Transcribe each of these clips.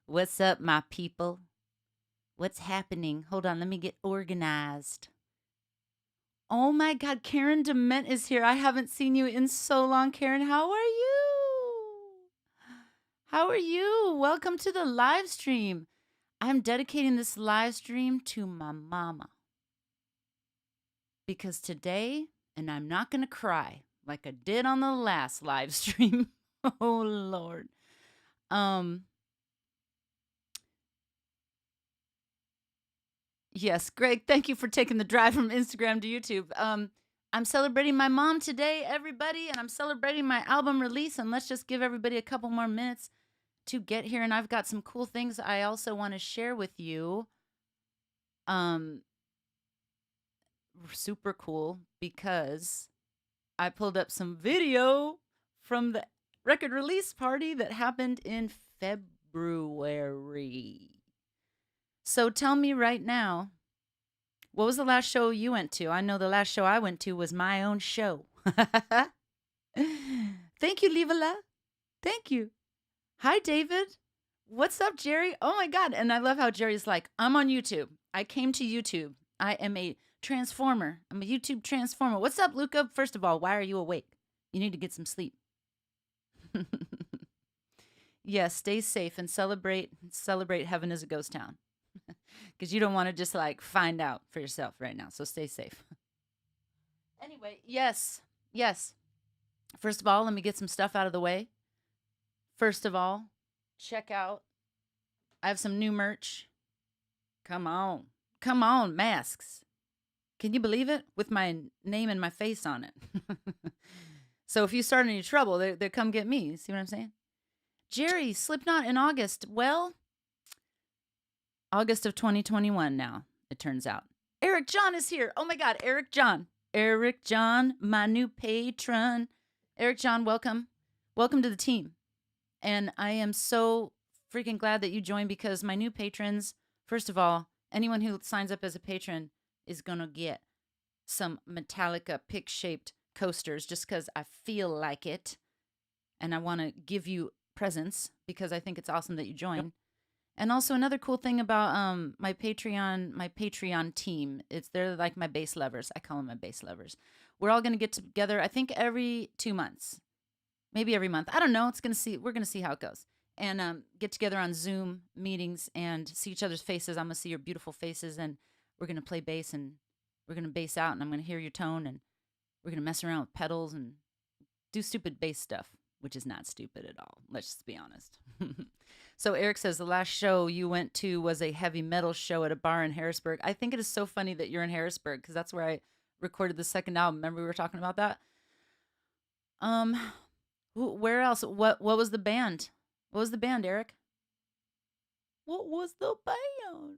What's up, my people? What's happening? Hold on, let me get organized. Oh my God, Karen Dement is here. I haven't seen you in so long, Karen. How are you? How are you? Welcome to the live stream. I'm dedicating this live stream to my mama because today, and I'm not going to cry like I did on the last live stream. Oh, Lord. Um, Yes, Greg, thank you for taking the drive from Instagram to YouTube. I'm celebrating my mom today, everybody, and I'm celebrating my album release. And let's just give everybody a couple more minutes to get here. And I've got some cool things I also want to share with you. Um, Super cool because I pulled up some video from the record release party that happened in February. So tell me right now, what was the last show you went to? I know the last show I went to was my own show. Thank you, Livala. Thank you. Hi, David. What's up, Jerry? Oh my God. And I love how Jerry's like, I'm on YouTube. I came to YouTube. I am a transformer. I'm a YouTube transformer. What's up, Luca? First of all, why are you awake? You need to get some sleep. Yes, stay safe and celebrate heaven is a ghost town. Because you don't want to just like find out for yourself right now. So stay safe. Anyway, yes. First of all, let me get some stuff out of the way. First of all, check out. I have some new merch. Come on. Come on, masks. Can you believe it? With my name and my face on it. So if you start any trouble, they come get me. See what I'm saying? Jerry, Slipknot in August. Well, August of 2021 now, it turns out. Eric John is here. Oh my God, Eric John. Eric John, my new patron. Eric John, welcome. Welcome to the team. And I am so freaking glad that you joined because my new patrons, first of all, anyone who signs up as a patron is going to get some Metallica pick-shaped coasters just because I feel like it. And I want to give you presents because I think it's awesome that you join. And also another cool thing about my Patreon team, they're like my bass lovers. I call them my bass lovers. We're all gonna get together, I think every 2 months. Maybe every month. I don't know. We're gonna see how it goes. And get together on Zoom meetings and see each other's faces. I'm gonna see your beautiful faces and we're gonna play bass and we're gonna bass out and I'm gonna hear your tone and we're gonna mess around with pedals and do stupid bass stuff, which is not stupid at all. Let's just be honest. So Eric says the last show you went to was a heavy metal show at a bar in Harrisburg. I think it is so funny that you're in Harrisburg because that's where I recorded the second album. Remember we were talking about that? Where else? What was the band? What was the band, Eric? What was the band?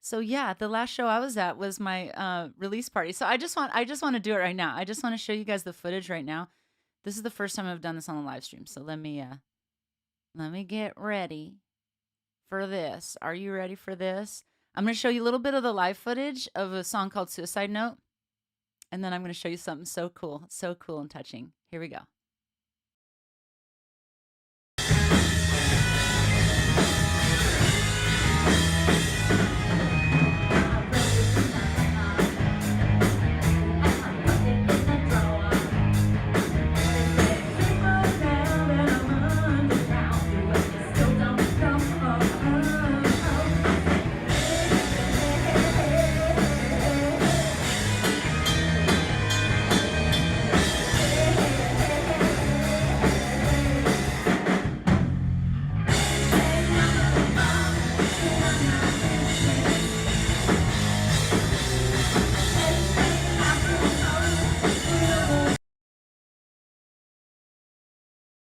So yeah, the last show I was at was my release party. So I just want to do it right now. I just want to show you guys the footage right now. This is the first time I've done this on the live stream. So let me get ready for this. Are you ready for this? I'm going to show you a little bit of the live footage of a song called Suicide Note. And then I'm going to show you something so cool and touching. Here we go.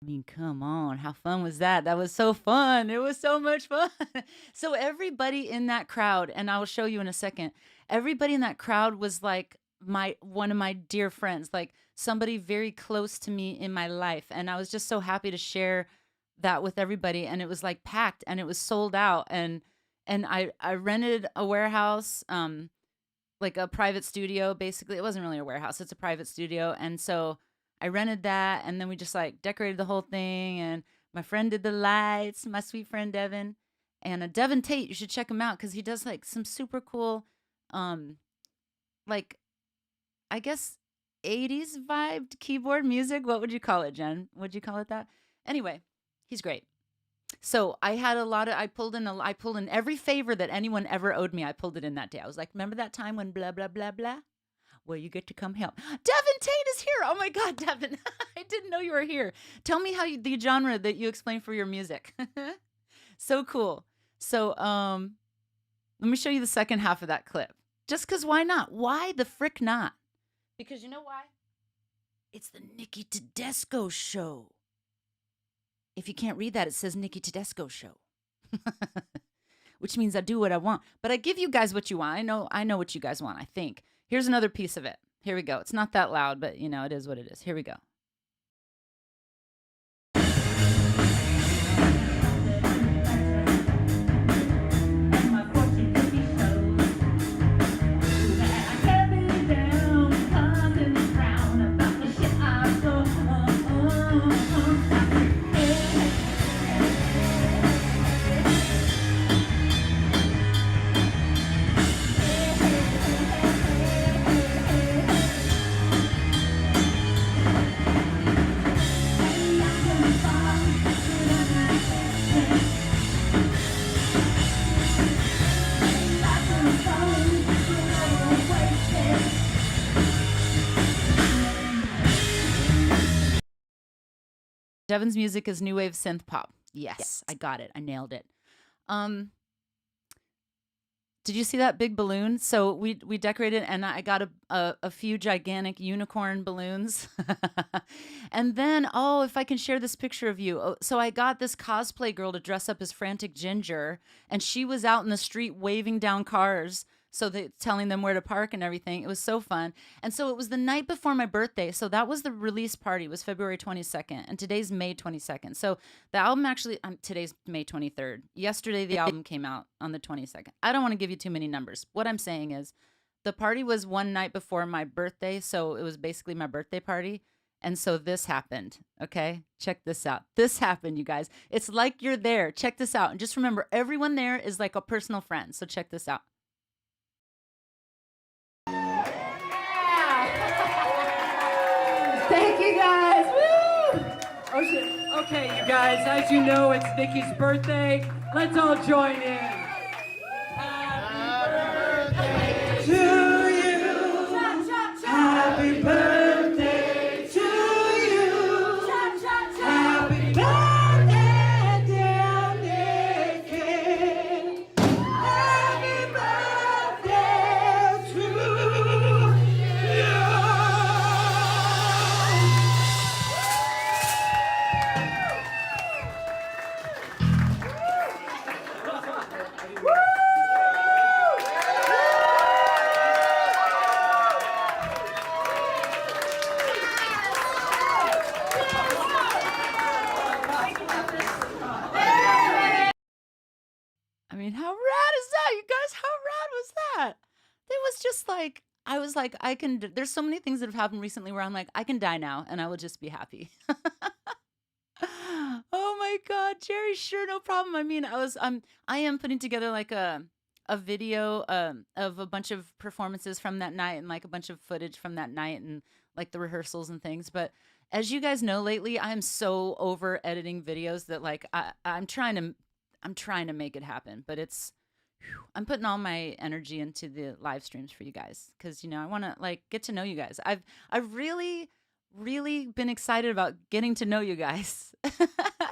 I mean, come on. How fun was that? That was so fun. It was so much fun. So everybody in that crowd, and I will show you in a second, everybody in that crowd was like one of my dear friends, like somebody very close to me in my life. And I was just so happy to share that with everybody. And it was like packed and it was sold out. And I rented a warehouse, like a private studio, basically. It wasn't really a warehouse, it's a private studio. And so I rented that and then we just like decorated the whole thing and My friend did the lights, my sweet friend Devin. And Devin Tate, you should check him out because he does like some super cool, um, like, I guess 80s vibed keyboard music. What would you call it, Jen? Would you call it that? Anyway, he's great. So I had I pulled in every favor that anyone ever owed me. I pulled it in that day. I was like, remember that time when blah, blah, blah, blah? Well, you get to come help. Devin Tate is here. Oh my God, Devin. I didn't know you were here. Tell me the genre that you explain for your music. So cool. So, let me show you the second half of that clip. Just because why not? Why the frick not? Because you know why? It's the Nikki Tedesco show. If you can't read that, it says Nikki Tedesco show. Which means I do what I want. But I give you guys what you want. I know what you guys want, I think. Here's another piece of it. Here we go. It's not that loud, but you know, it is what it is. Here we go. Devin's music is new wave synth pop. Yes, I got it. I nailed it. Did you see that big balloon? So we decorated, and I got a few gigantic unicorn balloons. And then, oh, if I can share this picture of you. Oh, so I got this cosplay girl to dress up as Frantic Ginger, and she was out in the street waving down cars, so telling them where to park and everything. It was so fun. And so it was the night before my birthday. So that was the release party. It was February 22nd, and today's May 22nd. So the album actually, today's May 23rd. Yesterday, the album came out on the 22nd. I don't want to give you too many numbers. What I'm saying is the party was one night before my birthday. So it was basically my birthday party. And so this happened. Okay. Check this out. This happened, you guys. It's like you're there. Check this out. And just remember, everyone there is like a personal friend. So check this out. Thank you guys. Woo! Oh shit. Okay, you guys, as you know, it's Nikki's birthday. Let's all join in. Happy birthday to you. Happy birthday to you. Happy birthday, dear Nikki. Happy birthday to you. I mean, how rad is that, you guys? How rad was that? It was just like, I was like, there's so many things that have happened recently where I'm like, I can die now and I will just be happy. Oh my God, Jerry, sure, no problem. I mean, I am putting together like a video of a bunch of performances from that night and like a bunch of footage from that night and like the rehearsals and things. But as you guys know, lately, I'm so over editing videos that like I'm trying to make it happen, but I'm putting all my energy into the live streams for you guys because you know I want to like get to know you guys. I've really been excited about getting to know you guys,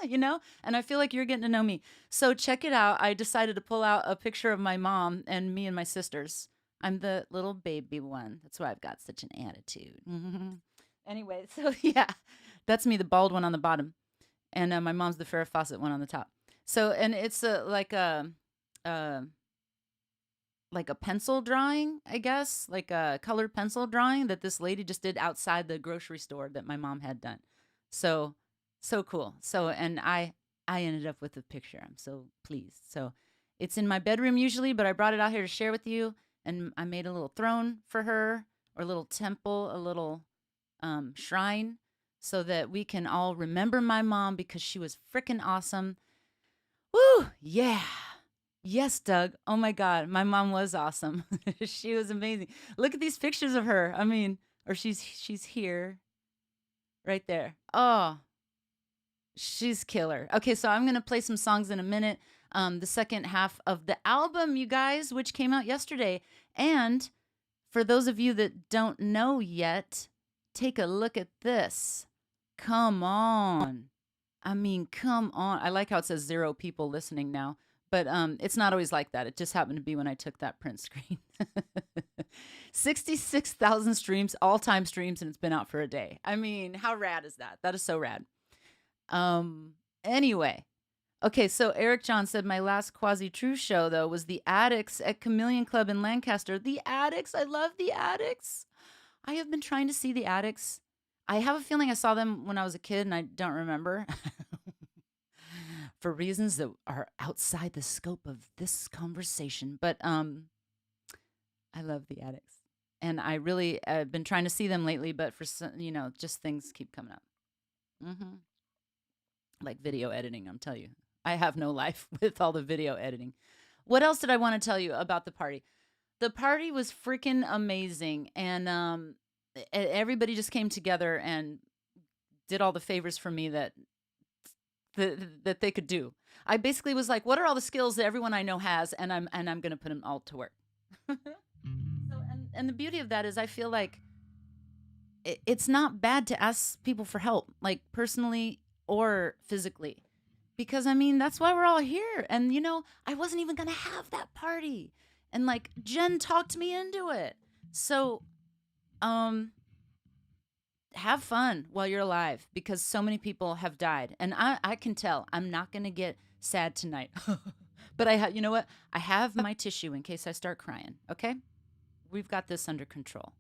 you know, and I feel like you're getting to know me. So check it out. I decided to pull out a picture of my mom and me and my sisters. I'm the little baby one. That's why I've got such an attitude. Anyway, so yeah, that's me, the bald one on the bottom, and my mom's the Farrah Fawcett one on the top. So, and it's like a pencil drawing, I guess, like a colored pencil drawing that this lady just did outside the grocery store that my mom had done. So cool. So, and I ended up with a picture. I'm so pleased. So it's in my bedroom usually, but I brought it out here to share with you. And I made a little throne for her, or a little temple, a little shrine. so that we can all remember my mom because she was freaking awesome. Woo! Yeah. Yes, Doug. Oh my God. My mom was awesome. She was amazing. Look at these pictures of her. I mean, or she's here. Right there. Oh, she's killer. Okay, so I'm gonna play some songs in a minute. The second half of the album, you guys, which came out yesterday. And for those of you that don't know yet, take a look at this. Come on. I mean, come on. I like how it says 0 people listening now, but it's not always like that. It just happened to be when I took that print screen. 66,000 streams, all-time streams, and it's been out for a day. I mean, how rad is that? That is so rad. Anyway. Okay, so Eric John said my last quasi-true show, though, was The Addicts at Chameleon Club in Lancaster. The Addicts. I love The Addicts. I have been trying to see The Addicts. I have a feeling I saw them when I was a kid, and I don't remember. For reasons that are outside the scope of this conversation. But I love The Addicts. And I really have been trying to see them lately, but for some, just things keep coming up. Like video editing, I'm telling you. I have no life with all the video editing. What else did I want to tell you about the party? The party was freaking amazing. And everybody just came together and did all the favors for me that they could do. I basically was like, what are all the skills that everyone I know has? And I'm going to put them all to work. And the beauty of that is I feel like it's not bad to ask people for help, like personally or physically. Because, I mean, that's why we're all here. And, I wasn't even going to have that party. And, like, Jen talked me into it. So, have fun while you're alive. Because so many people have died. And I can tell. I'm not going to get sad tonight. But you know what? I have my tissue in case I start crying. Okay? We've got this under control.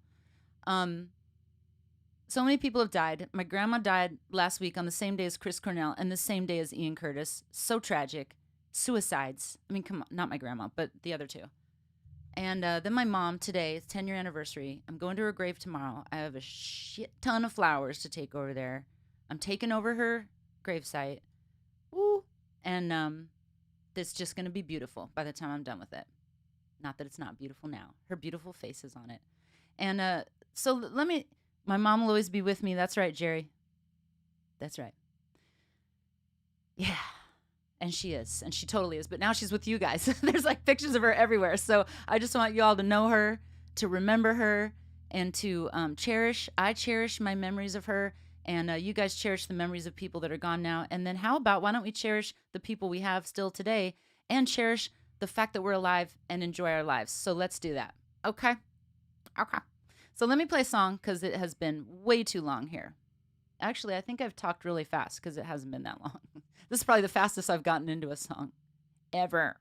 So many people have died. My grandma died last week on the same day as Chris Cornell and the same day as Ian Curtis. So tragic. Suicides. I mean, come on. Not my grandma, but the other two. And then my mom today, it's 10-year anniversary. I'm going to her grave tomorrow. I have a shit ton of flowers to take over there. I'm taking over her gravesite. Woo. And it's just going to be beautiful by the time I'm done with it. Not that it's not beautiful now. Her beautiful face is on it. And so my mom will always be with me. That's right, Jerry. That's right. Yeah. And she is. And she totally is. But now she's with you guys. There's like pictures of her everywhere. So I just want you all to know her, to remember her, and to cherish. I cherish my memories of her. And you guys cherish the memories of people that are gone now. And then why don't we cherish the people we have still today and cherish the fact that we're alive and enjoy our lives. So let's do that. Okay? Okay. So let me play a song because it has been way too long here. Actually, I think I've talked really fast because it hasn't been that long. This is probably the fastest I've gotten into a song ever.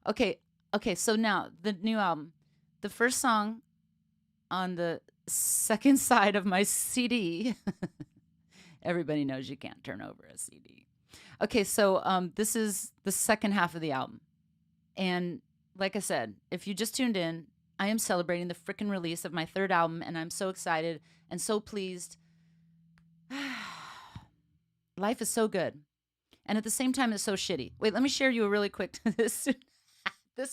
Okay, so now the new album. The first song on the second side of my CD. Everybody knows you can't turn over a CD. Okay, so this is the second half of the album. And like I said, if you just tuned in, I am celebrating the frickin' release of my third album, and I'm so excited and so pleased. Life is so good. And at the same time, it's so shitty. Wait, let me share you a really quick... This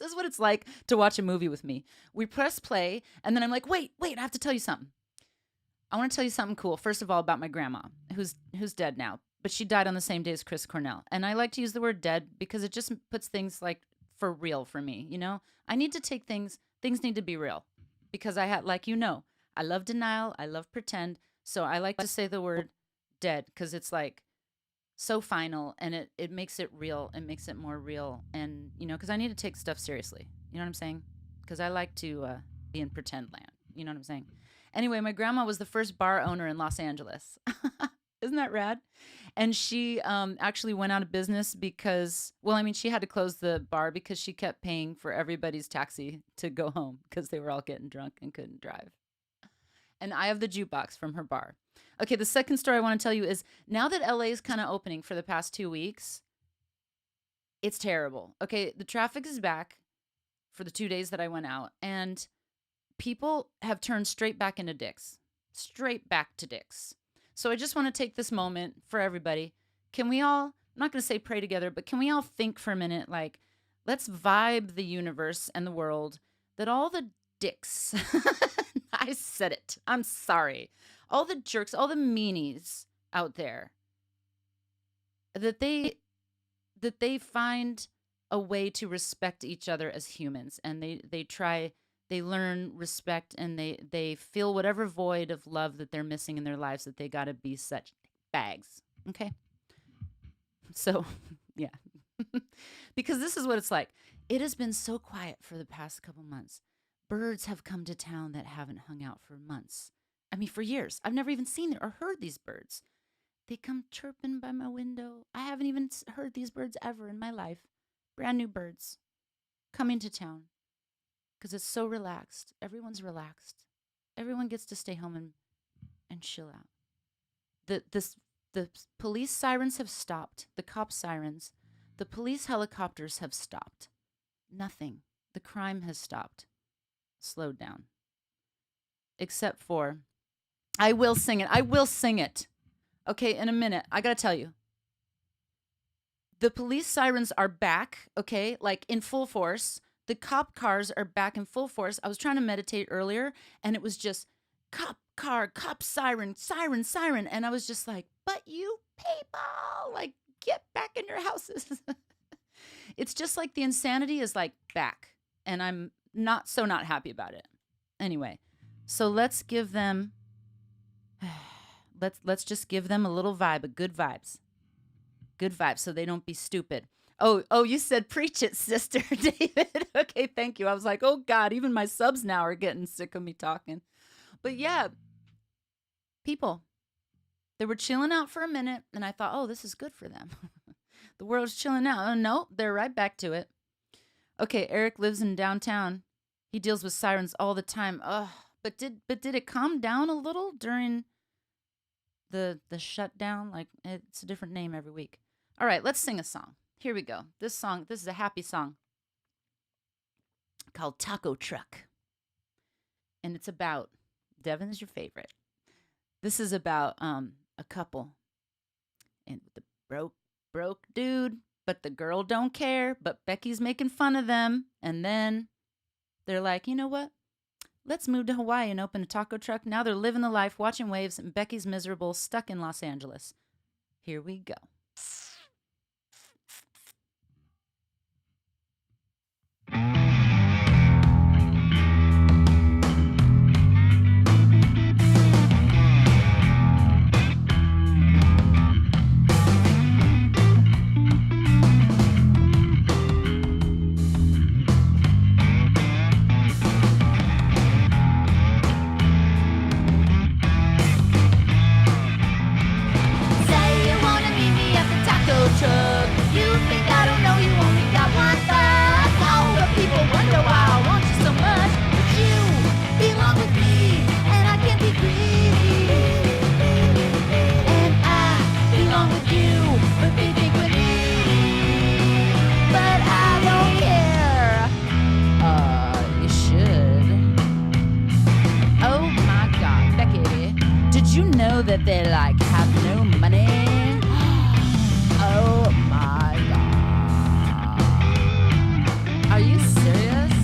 is what it's like to watch a movie with me. We press play, and then I'm like, wait, I have to tell you something. I want to tell you something cool. First of all, about my grandma, who's dead now. But she died on the same day as Chris Cornell. And I like to use the word dead because it just puts things like for real for me, I need to take things need to be real. Because I love denial, I love pretend. So I like to say the word dead because it's like so final and it makes it real. It makes it more real. And, because I need to take stuff seriously. You know what I'm saying? Because I like to be in pretend land. You know what I'm saying? Anyway, my grandma was the first bar owner in Los Angeles. Isn't that rad? And she actually went out of business because, she had to close the bar because she kept paying for everybody's taxi to go home because they were all getting drunk and couldn't drive. And I have the jukebox from her bar. Okay, the second story I want to tell you is now that LA is kind of opening for the past 2 weeks, it's terrible. Okay, the traffic is back for the 2 days that I went out, and people have turned straight back into dicks. Straight back to dicks. So I just want to take this moment for everybody. Can we all, I'm not going to say pray together, but can we all think for a minute, like, let's vibe the universe and the world that all the dicks, I said it, I'm sorry, all the jerks, all the meanies out there, that they find a way to respect each other as humans, and they learn respect, and they feel whatever void of love that they're missing in their lives, that they got to be such bags. Okay? So, yeah. Because this is what it's like. It has been so quiet for the past couple months. Birds have come to town that haven't hung out for months. I mean, for years. I've never even seen or heard these birds. They come chirping by my window. I haven't even heard these birds ever in my life. Brand new birds coming to town because it's so relaxed. Everyone's relaxed. Everyone gets to stay home and chill out. The police sirens have stopped. The cop sirens. The police helicopters have stopped. Nothing. The crime has stopped. Slowed down. Except for, I will sing it. I will sing it. Okay, in a minute. I gotta tell you. The police sirens are back, okay, like in full force. The cop cars are back in full force. I was trying to meditate earlier, and it was just cop car, cop siren, siren, siren. And I was just like, but you people, like, get back in your houses. It's just like the insanity is like back, and I'm not happy about it. Anyway, so let's give them, let's just give them a little vibe, a good vibes. Good vibes so they don't be stupid. Oh, you said preach it, Sister David. Okay, thank you. I was like, oh God, even my subs now are getting sick of me talking. But yeah, people, they were chilling out for a minute, and I thought, oh, this is good for them. The world's chilling out. Oh, no, they're right back to it. Okay, Eric lives in downtown. He deals with sirens all the time. Ugh, but did it calm down a little during the shutdown? Like, it's a different name every week. All right, let's sing a song. Here we go. This is a happy song called Taco Truck. And it's about, Devin is your favorite. This is about a couple. And the broke dude, but the girl don't care, but Becky's making fun of them. And then they're like, you know what? Let's move to Hawaii and open a taco truck. Now they're living the life, watching waves, and Becky's miserable, stuck in Los Angeles. Here we go. That they like have no money. Oh my God. Are you serious?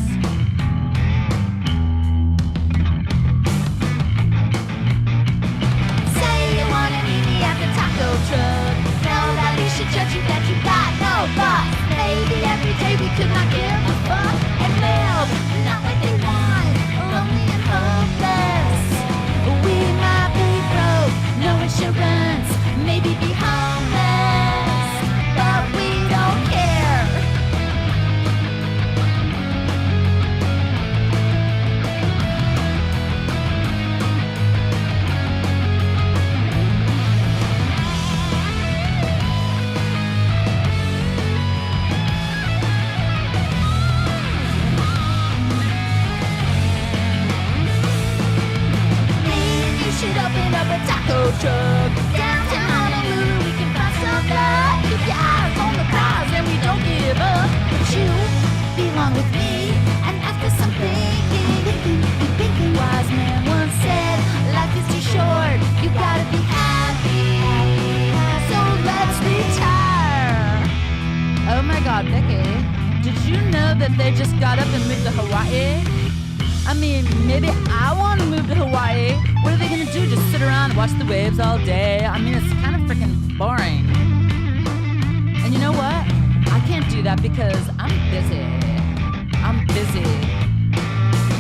Say you wanna meet me at the taco truck. Nobody should judge you that you got no boss. Maybe every day we could not give a fuck and live not like they want, lonely and hopeless. We might be broke, no insurance, maybe be homeless, but we don't care. Taco truck downtown Honolulu, we can find some luck. Keep your eyes on the prize and we don't give up. But you belong with me, and after some thinking, wise man once said, life is too short, you gotta be happy. God, Becky, did you know that they just got up and moved to Hawaii? I mean, maybe I want to move to Hawaii. What are they going to do? Just sit around and watch the waves all day? I mean, it's kind of freaking boring. And you know what? I can't do that because I'm busy. I'm busy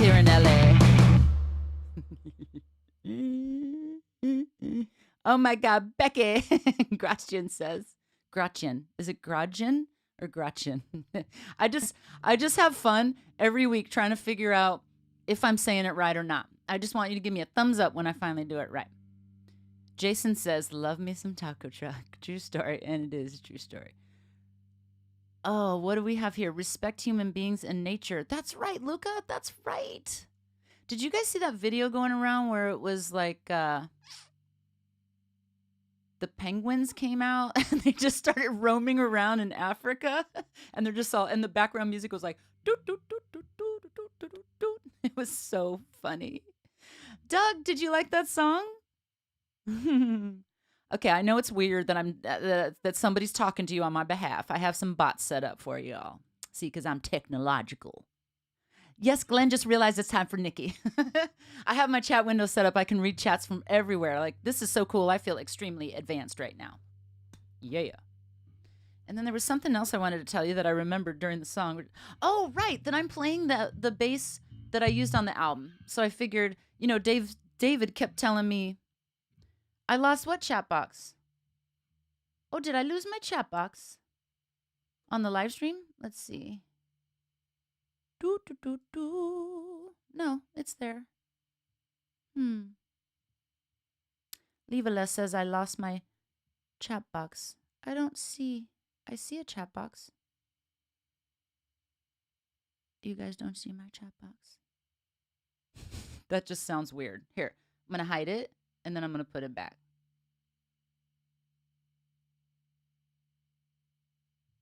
here in LA. Oh my God, Becky. Gretchen says. Gretchen. Is it Gretchen or Gretchen? I just have fun every week trying to figure out if I'm saying it right or not. I just want you to give me a thumbs up when I finally do it right. Jason says, love me some taco truck. True story. And it is a true story. Oh, what do we have here? Respect human beings and nature. That's right, Luca. That's right. Did you guys see that video going around where it was like the penguins came out and they just started roaming around in Africa and they're just all, and the background music was like, doot, doot, doot, doot, doot, doot, doot, doot, doot. It was so funny. Doug, did you like that song? Okay, I know it's weird that that somebody's talking to you on my behalf. I have some bots set up for you all. See, because I'm technological. Yes, Glenn just realized it's time for Nikki. I have my chat window set up. I can read chats from everywhere. Like, this is so cool. I feel extremely advanced right now. Yeah. And then there was something else I wanted to tell you that I remembered during the song. Oh, right, that I'm playing the bass that I used on the album. So I figured, you know, David kept telling me, I lost what chat box? Oh, did I lose my chat box? On the live stream? Let's see. No, it's there. Levala says I lost my chat box. I don't see. I see a chat box. You guys don't see my chat box. That just sounds weird. Here, I'm going to hide it, and then I'm going to put it back.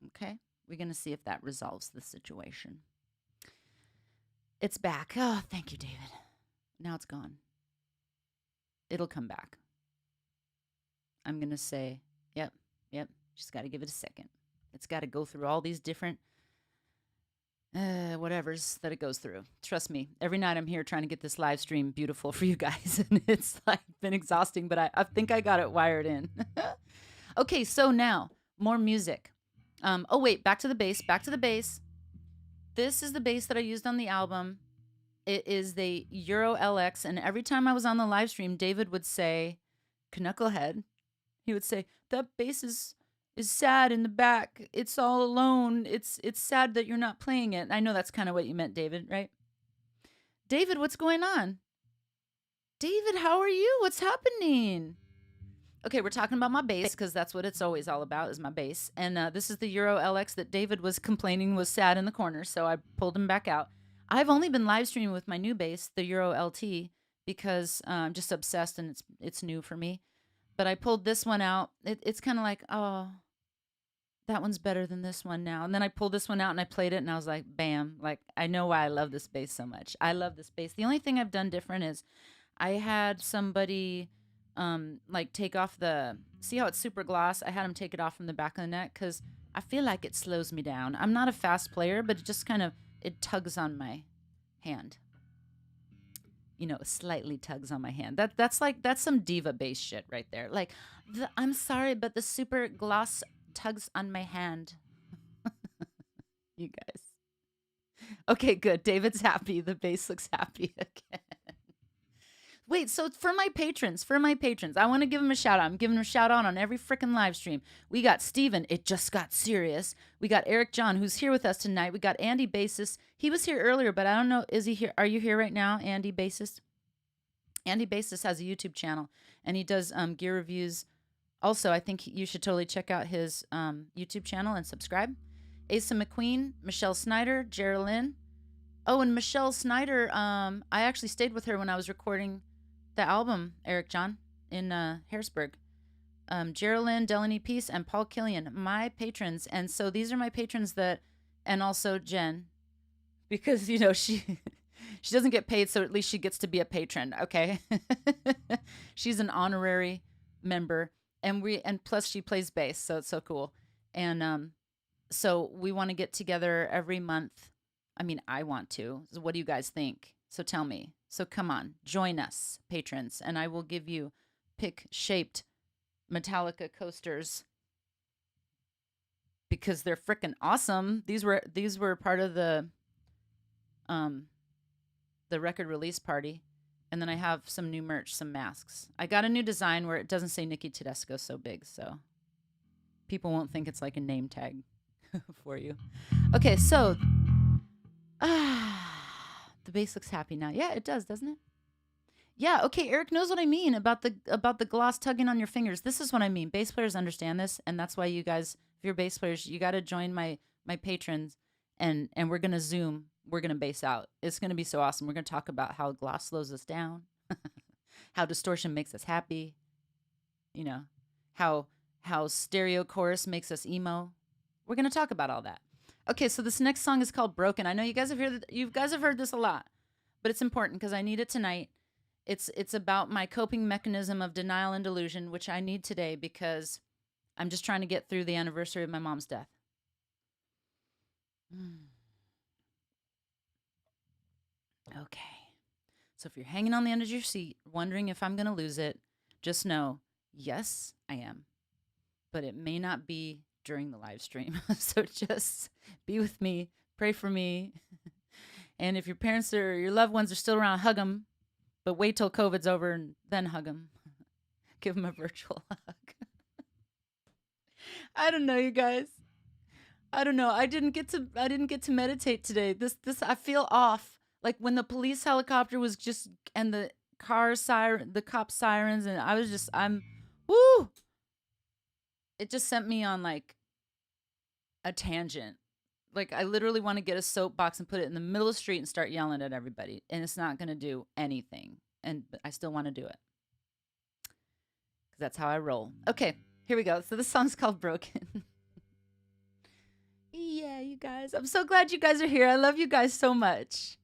Okay, we're going to see if that resolves the situation. It's back. Oh, thank you, David. Now it's gone. It'll come back. I'm going to say, yep. Just got to give it a second. It's got to go through all these different whatevers that it goes through. Trust me, every night I'm here trying to get this live stream beautiful for you guys, and it's like been exhausting, but I think I got it wired in. Okay, so now more music. Oh wait, back to the bass. This is the bass that I used on the album. It is the Euro LX, and every time I was on the live stream, David would say, Knucklehead, he would say, that bass is sad in the back. It's all alone. It's sad that you're not playing it. I know that's kind of what you meant, David, right? David, what's going on? David, how are you? What's happening? Okay, we're talking about my bass because that's what it's always all about is my bass. And this is the Euro LX that David was complaining was sad in the corner, so I pulled him back out. I've only been live streaming with my new bass, the Euro LT, because I'm just obsessed and it's new for me. But I pulled this one out. It's kind of like, oh, that one's better than this one now. And then I pulled this one out and I played it and I was like, bam, like I know why I love this bass so much. I love this bass. The only thing I've done different is I had somebody like take off see how it's super gloss? I had him take it off from the back of the neck because I feel like it slows me down. I'm not a fast player, but it just kind of, it tugs on my hand. You know, slightly tugs on my hand. That's some diva bass shit right there. Like, I'm sorry, but the super gloss tugs on my hand. You guys. Okay, good. David's happy. The bass looks happy again. Wait, so for my patrons, I want to give them a shout out. I'm giving them a shout out on every freaking live stream. We got Steven, It Just Got Serious. We got Eric John, who's here with us tonight. We got Andy Bassist. He was here earlier, but I don't know, is he here? Are you here right now, Andy Bassist? Andy Bassist has a YouTube channel, and he does gear reviews. Also, I think you should totally check out his YouTube channel and subscribe. Asa McQueen, Michelle Snyder, Geraldine. Oh, and Michelle Snyder, I actually stayed with her when I was recording the album, Eric John, in Harrisburg. Geraldine, Delaney Peace, and Paul Killian, my patrons. And so these are my patrons and also Jen, because, you know, she doesn't get paid, so at least she gets to be a patron, okay? She's an honorary member, and plus she plays bass, so it's so cool. And So we want to get together every month. I mean, I want to. So what do you guys think? So tell me. So come on, join us, patrons, and I will give you pick-shaped Metallica coasters because they're freaking awesome. These were part of the record release party. And then I have some new merch, some masks. I got a new design where it doesn't say Nikki Tedesco so big, so people won't think it's like a name tag for you. Okay, so the bass looks happy now. Yeah, it does, doesn't it? Yeah, okay, Eric knows what I mean about the gloss tugging on your fingers. This is what I mean. Bass players understand this, and that's why you guys, if you're bass players, you got to join my patrons, and we're going to Zoom. We're going to bass out. It's going to be so awesome. We're going to talk about how gloss slows us down, how distortion makes us happy, you know, how stereo chorus makes us emo. We're going to talk about all that. Okay, so this next song is called Broken. I know you guys have heard this a lot, but it's important because I need it tonight. It's about my coping mechanism of denial and delusion, which I need today because I'm just trying to get through the anniversary of my mom's death. Okay. So if you're hanging on the end of your seat, wondering if I'm going to lose it, just know, yes, I am. But it may not be during the live stream. So just be with me, pray for me. And if your parents or your loved ones are still around, hug them. But wait till COVID's over and then hug them. Give them a virtual hug. I don't know, you guys. I don't know. I didn't get to meditate today. This I feel off. Like when the police helicopter was just, and the cop sirens, and I'm woo! It just sent me on like a tangent. Like I literally want to get a soapbox and put it in the middle of the street and start yelling at everybody. And it's not going to do anything. And I still want to do it. Because that's how I roll. Okay, here we go. So this song's called Broken. Yeah, you guys. I'm so glad you guys are here. I love you guys so much.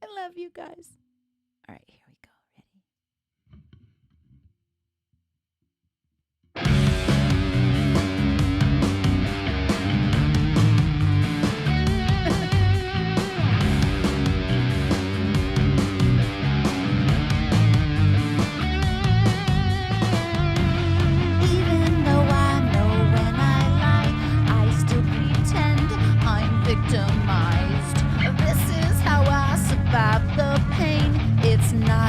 I love you guys. All right, here we go. Even though I know when I lie, I still pretend I'm victimized. This is how I survive the pain. It's not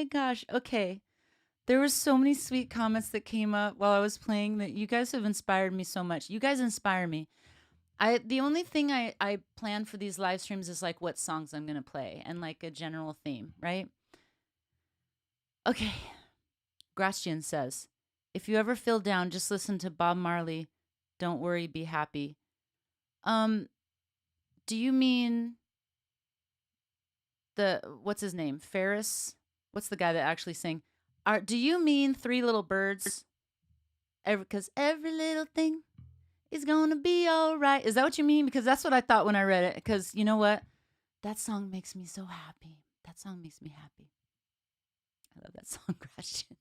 gosh. Okay. There were so many sweet comments that came up while I was playing that you guys have inspired me so much. You guys inspire me. The only thing I plan for these live streams is like what songs I'm gonna play and like a general theme, right? Okay. Grastian says, if you ever feel down, just listen to Bob Marley. Don't worry, be happy. Do you mean what's his name? Ferris? What's the guy that actually sang? Do you mean Three Little Birds? Because every little thing is gonna be all right. Is that what you mean? Because that's what I thought when I read it. Because you know what? That song makes me so happy. That song makes me happy. I love that song, Christian.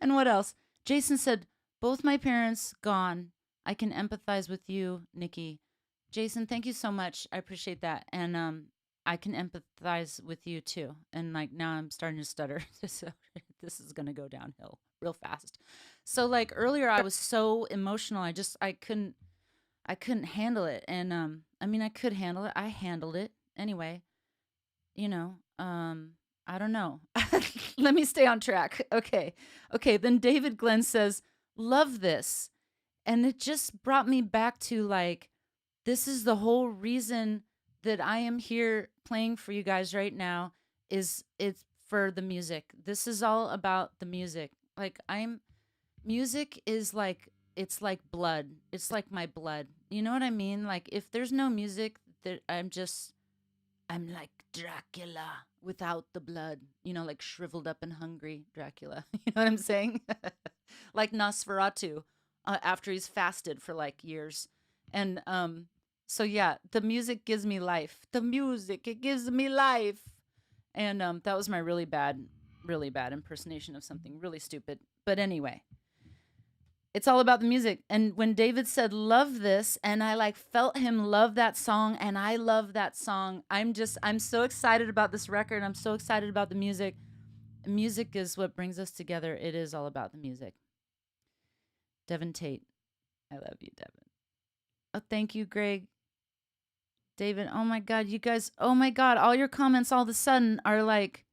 And what else? Jason said, both my parents gone. I can empathize with you, Nikki. Jason, thank you so much. I appreciate that. And I can empathize with you too. And like now I'm starting to stutter. So this is gonna go downhill real fast. So like earlier I was so emotional. I couldn't handle it. And I mean I could handle it. I handled it anyway. You know, I don't know. Let me stay on track. Okay. Then David Glenn says, love this. And it just brought me back to like, this is the whole reason that I am here playing for you guys right now it's for the music. This is all about the music. Like music is like, it's like blood. It's like my blood. You know what I mean? Like if there's no music, that I'm like Dracula without the blood, you know, like shriveled up and hungry Dracula. You know what I'm saying? Like Nosferatu after he's fasted for like years. And so yeah, the music gives me life. The music, it gives me life. And that was my really bad impersonation of something really stupid. But anyway, it's all about the music. And when David said, love this, and I like felt him love that song, and I love that song. I'm so excited about this record. I'm so excited about the music. Music is what brings us together. It is all about the music. Devin Tate. I love you, Devin. Oh, thank you, Greg. David, oh my God, you guys, oh my God, all your comments all of a sudden are like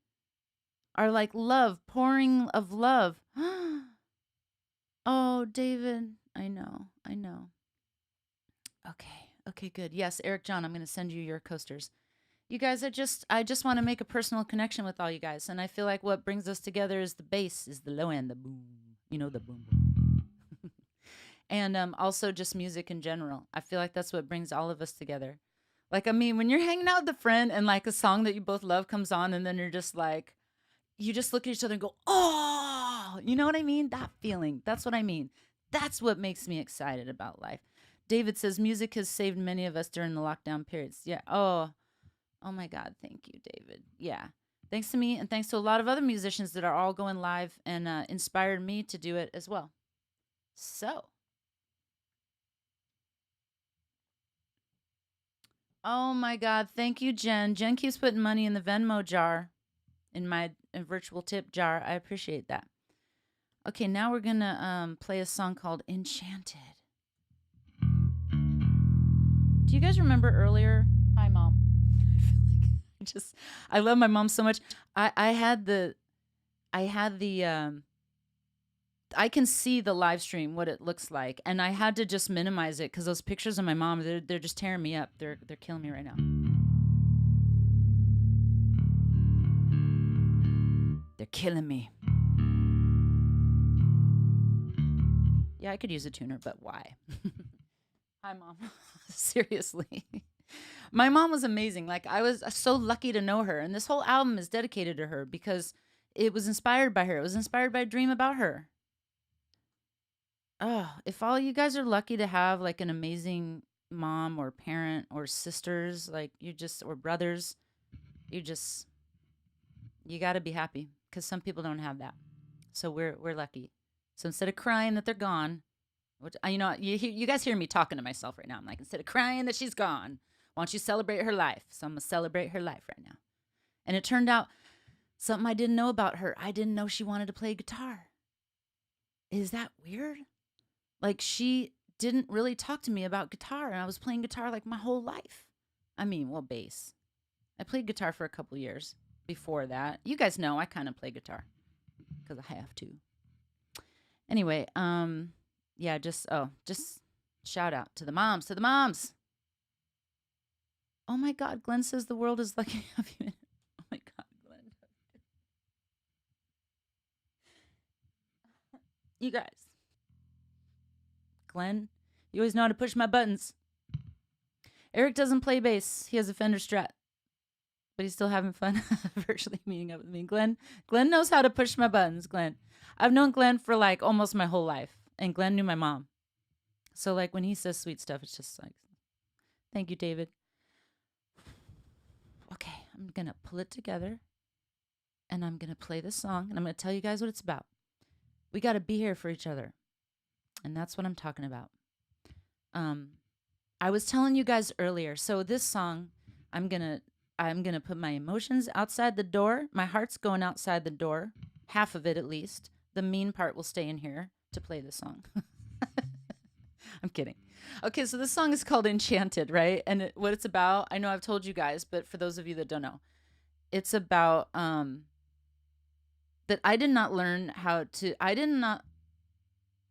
love, pouring of love. Oh, David, I know. Okay, good. Yes, Eric John, I'm going to send you your coasters. You guys, I just want to make a personal connection with all you guys. And I feel like what brings us together is the bass, is the low end, the boom, you know, the boom, boom. And also just music in general. I feel like that's what brings all of us together. Like, I mean, when you're hanging out with a friend and like a song that you both love comes on and then you're just like, you just look at each other and go, oh, you know what I mean? That feeling. That's what I mean. That's what makes me excited about life. David says music has saved many of us during the lockdown periods. Yeah. Oh my God. Thank you, David. Yeah. Thanks to me and thanks to a lot of other musicians that are all going live and inspired me to do it as well. So. Oh my God. Thank you, Jen. Jen keeps putting money in the Venmo jar, in my virtual tip jar. I appreciate that. Okay, now we're going to play a song called Enchanted. Do you guys remember earlier? Hi, Mom. I feel like I love my mom so much. I can see the live stream, what it looks like, and I had to just minimize it because those pictures of my mom, they're just tearing me up. They're killing me right now. They're killing me. Yeah, I could use a tuner, but why? Hi, Mom. Seriously. My mom was amazing. Like, I was so lucky to know her, and this whole album is dedicated to her because it was inspired by her. It was inspired by a dream about her. Oh, if all you guys are lucky to have like an amazing mom or parent or sisters, like or brothers, you got to be happy because some people don't have that. So we're lucky. So instead of crying that they're gone, which you guys hear me talking to myself right now. I'm like, instead of crying that she's gone, why don't you celebrate her life? So I'm gonna celebrate her life right now. And it turned out something I didn't know about her. I didn't know she wanted to play guitar. Is that weird? Like, she didn't really talk to me about guitar, and I was playing guitar like my whole life. I mean, well, bass. I played guitar for a couple years, before that. You guys know I kind of play guitar because I have to. Anyway, yeah, just shout out to the moms, Oh my God, Glenn says the world is lucky to have you in it. Oh my God, Glenn. You guys. Glenn, you always know how to push my buttons. Eric doesn't play bass. He has a Fender Strat. But he's still having fun virtually meeting up with me. Glenn knows how to push my buttons, Glenn. I've known Glenn for like almost my whole life. And Glenn knew my mom. So like when he says sweet stuff, it's just like, thank you, David. Okay, I'm going to pull it together. And I'm going to play this song. And I'm going to tell you guys what it's about. We got to be here for each other. And that's what I'm talking about. I was telling you guys earlier. So this song, I'm gonna put my emotions outside the door. My heart's going outside the door. Half of it at least. The mean part will stay in here to play this song. I'm kidding. Okay, so this song is called Enchanted, right? And what it's about, I know I've told you guys, but for those of you that don't know, it's about that I did not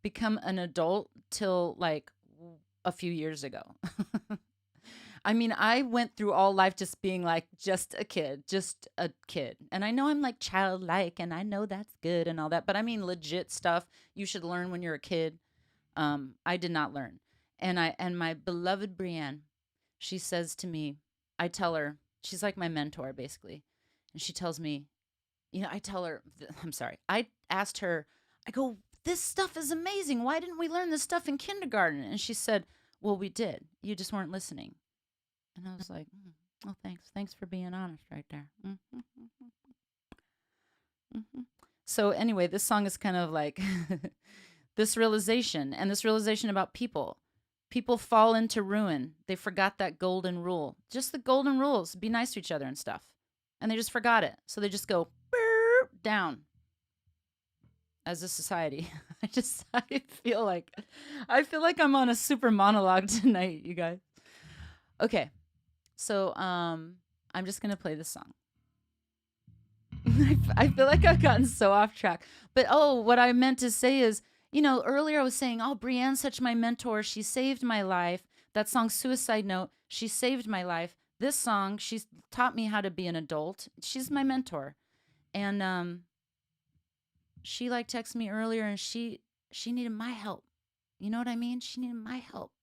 become an adult till like a few years ago. I mean, I went through all life just being like just a kid. And I know I'm like childlike and I know that's good and all that, but I mean legit stuff you should learn when you're a kid. I did not learn. And my beloved Brienne, she says to me, I tell her, she's like my mentor basically. And she tells me, I tell her, I asked her, I go, this stuff is amazing. Why didn't we learn this stuff in kindergarten? And she said, well, we did. You just weren't listening. And I was like, oh, thanks. Thanks for being honest right there. So anyway, this song is kind of like this realization about people. People fall into ruin. They forgot that golden rule. Just the golden rules. Be nice to each other and stuff. And they just forgot it. So they just go down. As a society, I feel like I'm on a super monologue tonight, you guys. Okay, so I'm just gonna play this song. I feel like I've gotten so off track, but what I meant to say is, earlier I was saying, Brienne's such my mentor. She saved my life. That song, Suicide Note, she saved my life. This song, she's taught me how to be an adult. She's my mentor, and she like texted me earlier and she needed my help. You know what I mean? She needed my help.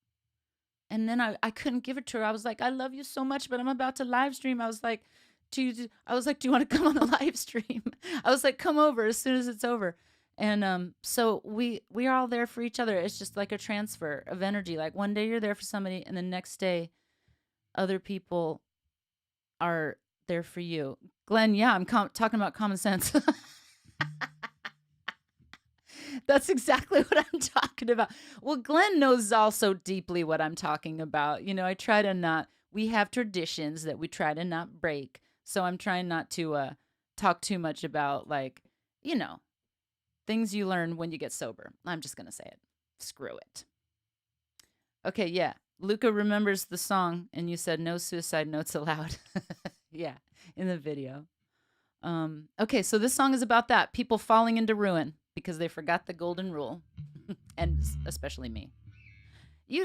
And then I couldn't give it to her. I was like, I love you so much, but I'm about to live stream. I was like, do you want to come on the live stream? I was like, come over as soon as it's over. And so we are all there for each other. It's just like a transfer of energy. Like one day you're there for somebody and the next day other people are there for you. Glenn, yeah, I'm talking about common sense. That's exactly what I'm talking about. Well, Glenn knows also deeply what I'm talking about. I try to not, we have traditions that we try to not break. So I'm trying not to talk too much about things you learn when you get sober. I'm just going to say it. Screw it. Okay, yeah. Luca remembers the song and you said no suicide notes allowed. Yeah, in the video. Okay, so this song is about that. People falling into ruin. Because they forgot the golden rule, and especially me.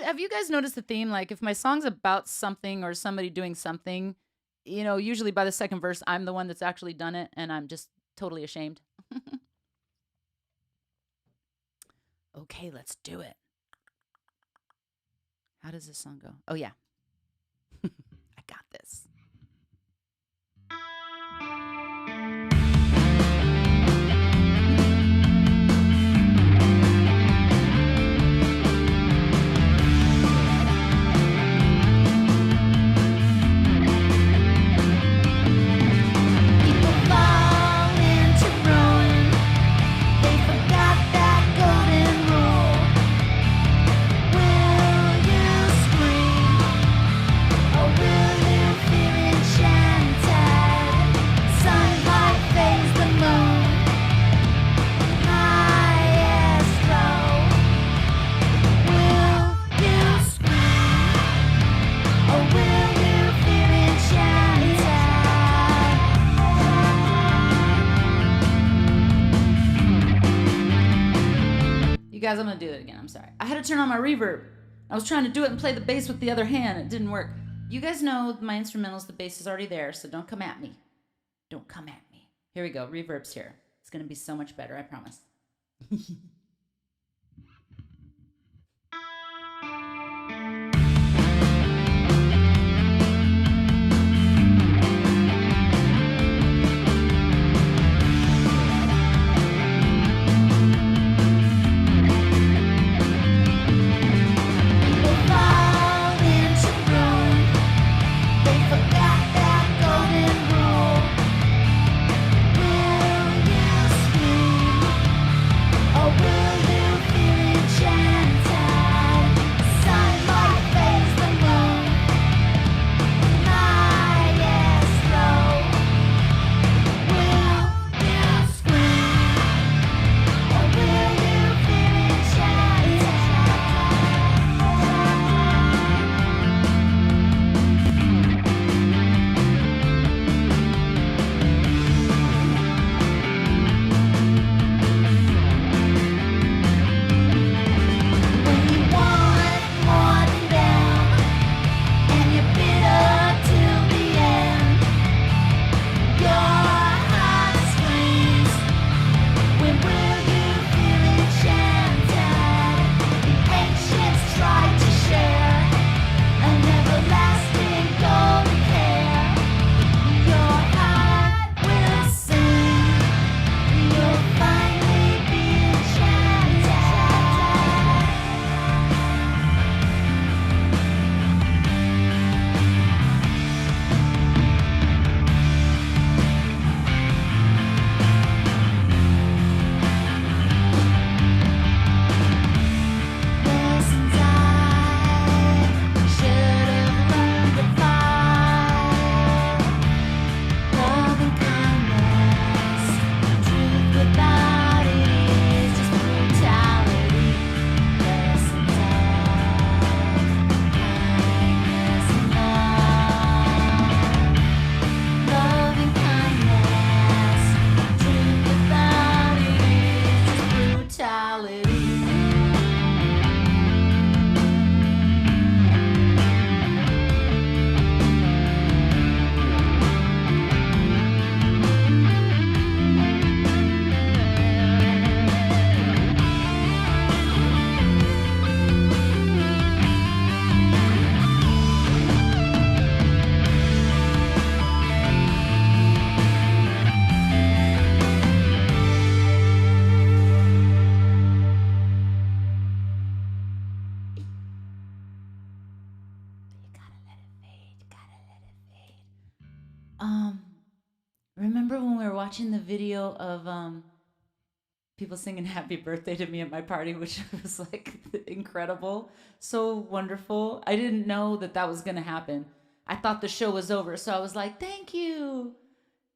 Have you guys noticed the theme? Like if my song's about something or somebody doing something, usually by the second verse, I'm the one that's actually done it, and I'm just totally ashamed. Okay, let's do it. How does this song go? Oh yeah, I got this. Will you scream or will you feel? guys, I'm gonna do it again. I'm sorry. I had to turn on my reverb. I was trying to do it and play the bass with the other hand. It didn't work. You guys know my instrumentals, the bass is already there, so don't come at me. Don't come at me. Here we go. Reverb's here. It's gonna be so much better, I promise. Remember when we were watching the video of people singing happy birthday to me at my party, which was like incredible, so wonderful. I didn't know that that was going to happen. I thought the show was over, so I was like, thank you.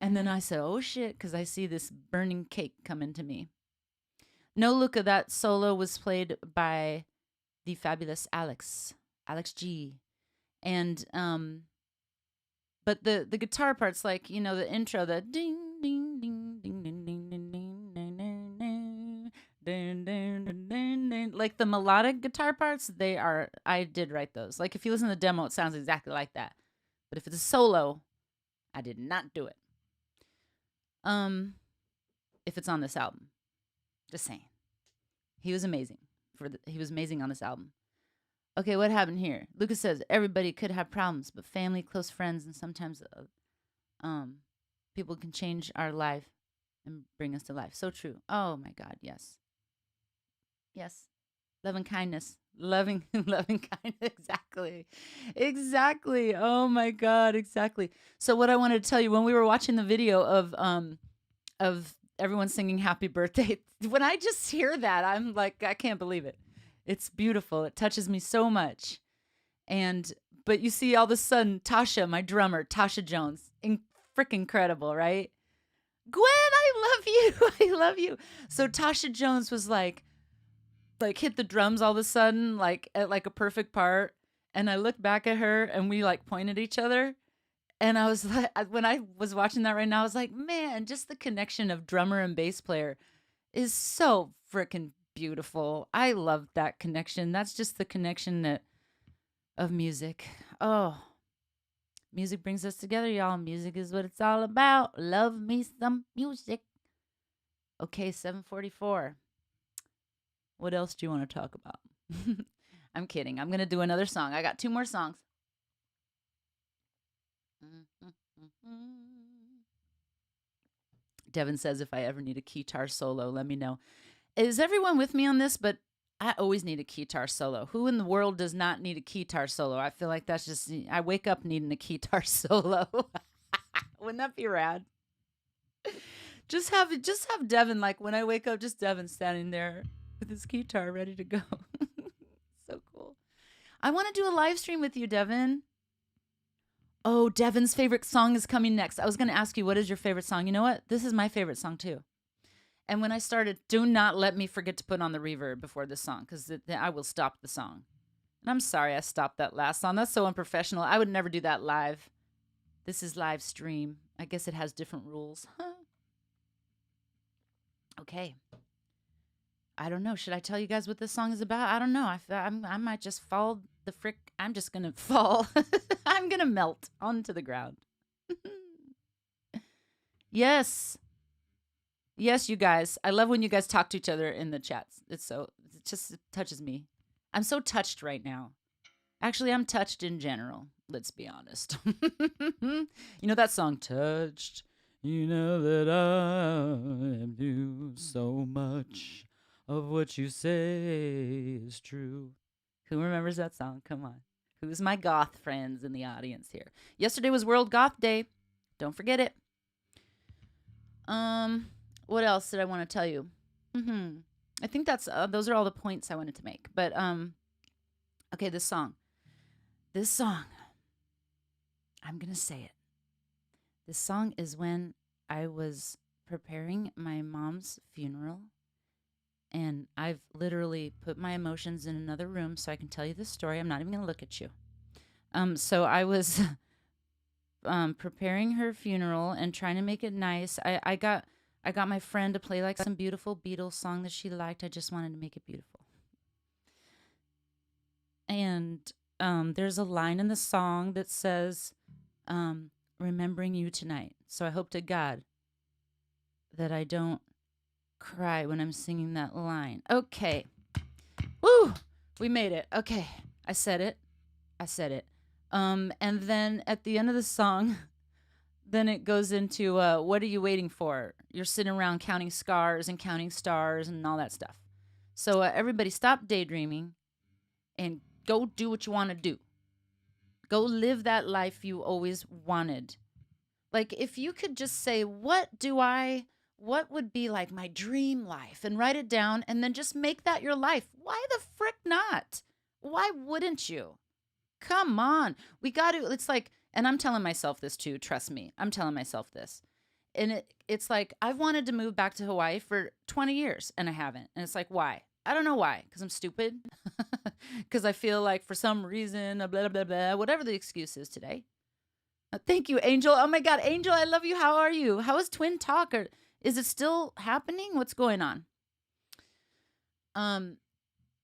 And then I said, oh shit, because I see this burning cake coming to me. No Luca, that solo was played by the fabulous Alex G. And but the guitar parts, like, you know, the intro, the ding ding ding ding ding ding ding ding ding ding ding ding ding ding, like the melodic guitar parts, I did write those. Like if you listen to the demo, it sounds exactly like that. But if it's a solo, I did not do it. If it's on this album, just saying, he was amazing he was amazing on this album. Okay, what happened here? Lucas says everybody could have problems, but family, close friends, and sometimes people can change our life and bring us to life. So true. Oh my God, yes. Yes. Love and kindness. Loving kindness. Exactly. Oh my God, exactly. So what I wanted to tell you, when we were watching the video of everyone singing happy birthday, when I just hear that, I'm like, I can't believe it. It's beautiful. It touches me so much. But you see, all of a sudden, Tasha, my drummer, Tasha Jones, freaking incredible, right? Gwen, I love you. I love you. So Tasha Jones was like hit the drums all of a sudden, like at like a perfect part. And I looked back at her and we like pointed at each other. And I was like, when I was watching that right now, I was like, man, just the connection of drummer and bass player is so freaking beautiful. I love that connection. That's just the connection that of music. Oh, music brings us together, y'all. Music is what it's all about. Love me some music. Okay, 7:44. What else do you want to talk about? I'm kidding. I'm going to do another song. I got 2 more songs. Devin says, if I ever need a guitar solo, let me know. Is everyone with me on this? But I always need a guitar solo. Who in the world does not need a guitar solo? I feel like that's just, I wake up needing a guitar solo. Wouldn't that be rad? Just have Devin, like when I wake up, just Devin standing there with his guitar ready to go. So cool. I want to do a live stream with you, Devin. Oh, Devin's favorite song is coming next. I was going to ask you, what is your favorite song? You know what? This is my favorite song too. And when I started, do not let me forget to put on the reverb before this song, because I will stop the song. And I'm sorry I stopped that last song. That's so unprofessional. I would never do that live. This is live stream. I guess it has different rules. Huh. Okay. I don't know. Should I tell you guys what this song is about? I don't know. I might just fall the frick. I'm just going to fall. I'm going to melt onto the ground. Yes. Yes, you guys. I love when you guys talk to each other in the chats. It touches me. I'm so touched right now. Actually, I'm touched in general. Let's be honest. You know that song, Touched? You know that I do so much of what you say is true. Who remembers that song? Come on. Who's my goth friends in the audience here? Yesterday was World Goth Day. Don't forget it. What else did I want to tell you? I think that's those are all the points I wanted to make. But okay, this song. I'm gonna say it. This song is when I was preparing my mom's funeral, and I've literally put my emotions in another room so I can tell you this story. I'm not even gonna look at you. So I was preparing her funeral and trying to make it nice. I got my friend to play like some beautiful Beatles song that she liked. I just wanted to make it beautiful. And there's a line in the song that says, remembering you tonight. So I hope to God that I don't cry when I'm singing that line. Okay. Woo! We made it. Okay. I said it. And then at the end of the song, then it goes into, what are you waiting for? You're sitting around counting scars and counting stars and all that stuff. So everybody stop daydreaming and go do what you want to do. Go live that life you always wanted. Like if you could just say, what would be like my dream life, and write it down and then just make that your life. Why the frick not? Why wouldn't you? Come on. We got to, it's like, and I'm telling myself this too, trust me. I'm telling myself this. And it's like, I've wanted to move back to Hawaii for 20 years and I haven't. And it's like, why? I don't know why. Because I'm stupid. Because I feel like for some reason, blah, blah, blah, blah, whatever the excuse is today. Thank you, Angel. Oh my God, Angel, I love you. How are you? How is Twin Talk? Or is it still happening? What's going on?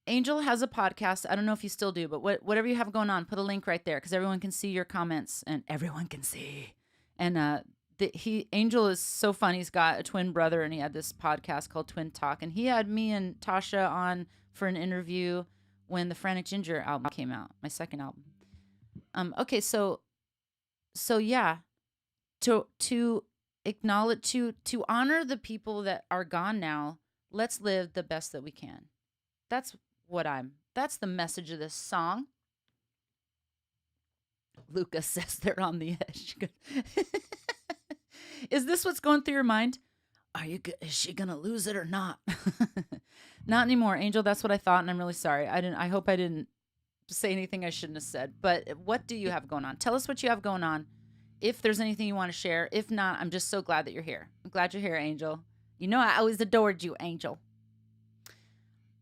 Angel has a podcast. I don't know if you still do, but whatever you have going on, put a link right there because everyone can see your comments and everyone can see. And Angel is so fun. He's got a twin brother and he had this podcast called Twin Talk. And he had me and Tasha on for an interview when the Frantic Ginger album came out, my second album. Okay, so yeah, to acknowledge, to honor the people that are gone now, let's live the best that we can. That's the message of this song. Lucas says they're on the edge. Is this what's going through your mind? Is she going to lose it or not? Not anymore, Angel. That's what I thought. And I'm really sorry. I hope I didn't say anything I shouldn't have said, but what do you have going on? Tell us what you have going on. If there's anything you want to share. If not, I'm just so glad that you're here. I'm glad you're here, Angel. You know, I always adored you, Angel.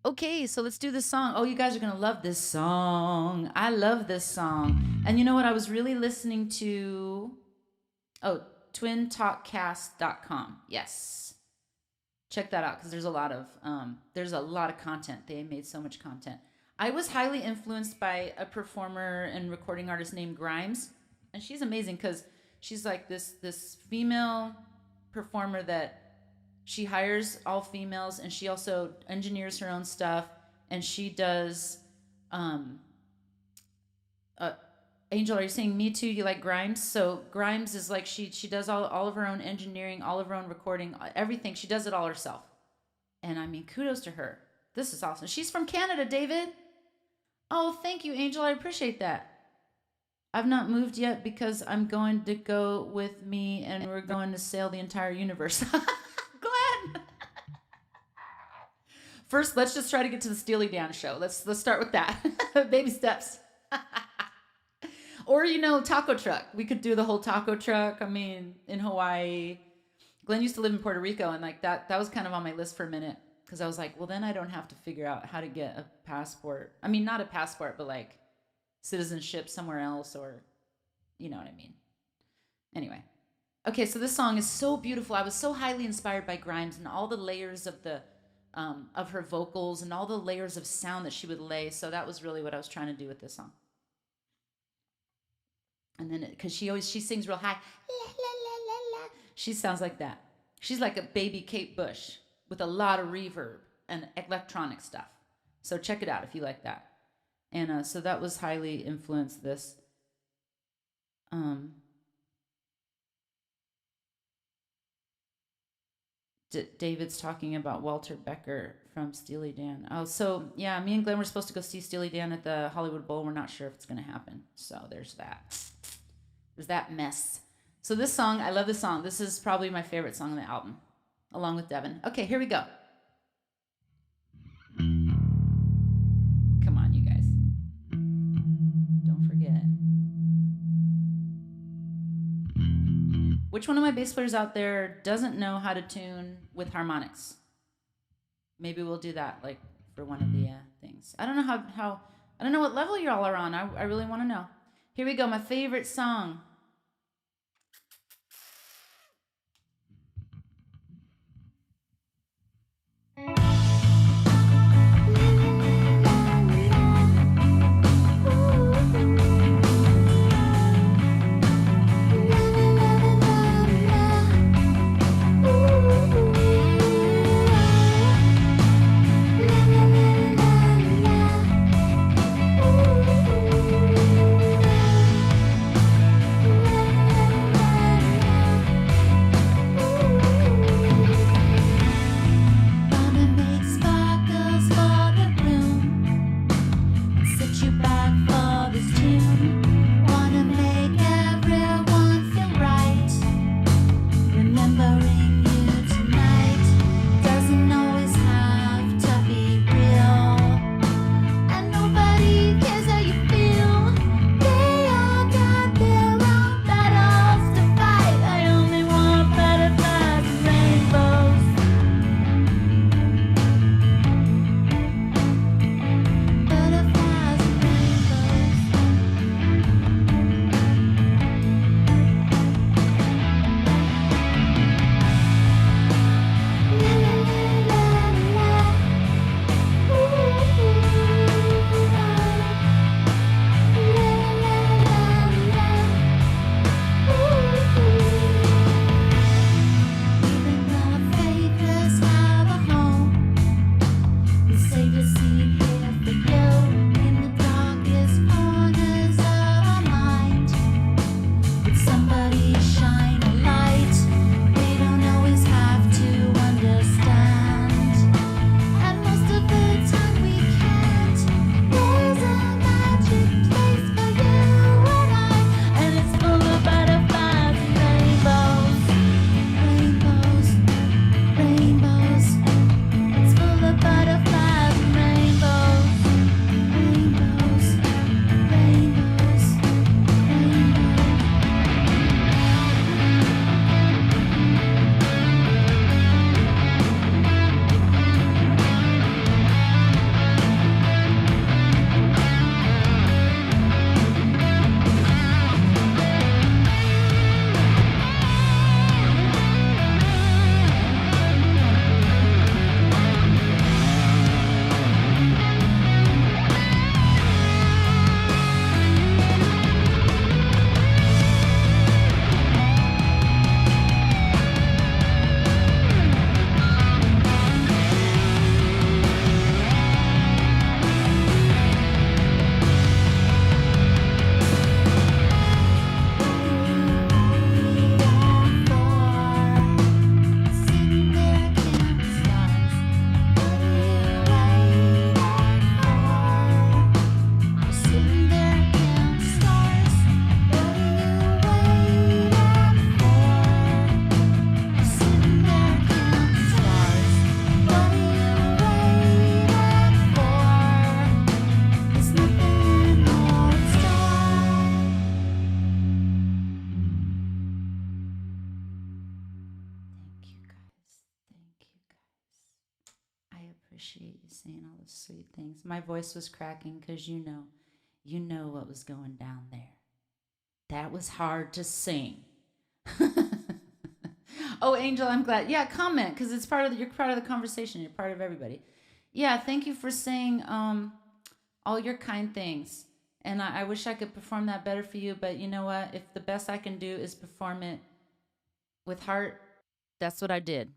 Okay, so let's do this song. Oh, you guys are going to love this song. I love this song. And you know what? I was really listening to, twintalkcast.com. Yes. check that out because there's a lot of content. They made so much content. I was highly influenced by a performer and recording artist named Grimes, and she's amazing because she's like this female performer that she hires all females, and she also engineers her own stuff, and she does. Angel, are you saying me too? You like Grimes? So Grimes is like she does all of her own engineering, all of her own recording, everything. She does it all herself, and I mean, kudos to her. This is awesome. She's from Canada, David. Oh, thank you, Angel. I appreciate that. I've not moved yet because I'm going to go with me, and we're going to sail the entire universe. Glenn. First, let's just try to get to the Steely Dan show. Let's start with that. Baby steps. Or, taco truck. We could do the whole taco truck. I mean, in Hawaii. Glenn used to live in Puerto Rico, and like that was kind of on my list for a minute because I was like, well, then I don't have to figure out how to get a passport. I mean, not a passport, but like citizenship somewhere else, or you know what I mean. Anyway. Okay, so this song is so beautiful. I was so highly inspired by Grimes and all the layers of of her vocals and all the layers of sound that she would lay. So that was really what I was trying to do with this song. And then, because she sings real high, la, la, la, la, la. She sounds like that. She's like a baby Kate Bush with a lot of reverb and electronic stuff. So check it out if you like that. And so that was highly influenced this. David's talking about Walter Becker from Steely Dan. Oh, so yeah, me and Glenn were supposed to go see Steely Dan at the Hollywood Bowl. We're not sure if it's going to happen. So there's that. There's that mess. So this song, I love this song. This is probably my favorite song on the album, along with Devin. Okay, here we go. Come on, you guys. Don't forget. Which one of my bass players out there doesn't know how to tune with harmonics? Maybe we'll do that, like, for one of the things. I don't know how I don't know what level you all are on. I really want to know. Here we go, my favorite song. appreciate you saying all those sweet things. My voice was cracking because you know what was going down there. That was hard to sing. Oh, Angel, I'm glad. Yeah, comment because it's you're part of the conversation. You're part of everybody. Yeah, thank you for saying all your kind things. And I wish I could perform that better for you, but you know what? If the best I can do is perform it with heart, that's what I did.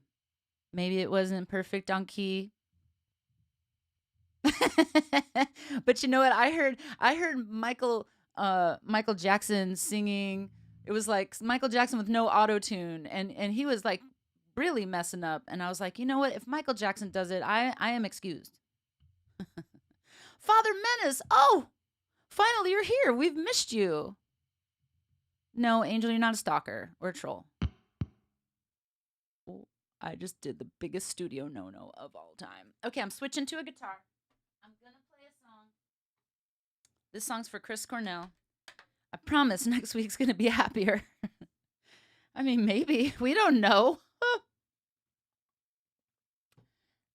Maybe it wasn't perfect on key. But you know what? I heard Michael Jackson singing. It was like Michael Jackson with no auto tune, and he was like really messing up. And I was like, you know what? If Michael Jackson does it, I am excused. Father Menace, oh, finally you're here. We've missed you. No, Angel, you're not a stalker or a troll. Oh, I just did the biggest studio no-no of all time. Okay, I'm switching to a guitar. I'm gonna play a song. This song's for Chris Cornell. I promise next week's gonna be happier. I mean, maybe. We don't know.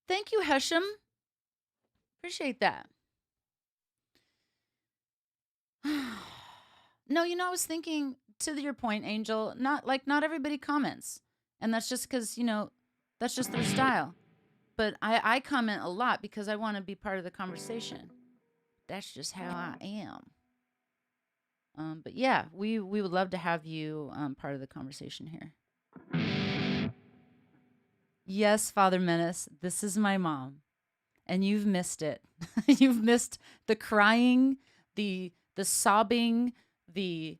Thank you, Hesham. Appreciate that. No, I was thinking to your point, Angel, not everybody comments. And that's just because, that's just their style. But I comment a lot because I want to be part of the conversation. That's just how I am. But yeah, we would love to have you part of the conversation here. Yes, Father Menace, this is my mom. And you've missed it. You've missed the crying, the sobbing, the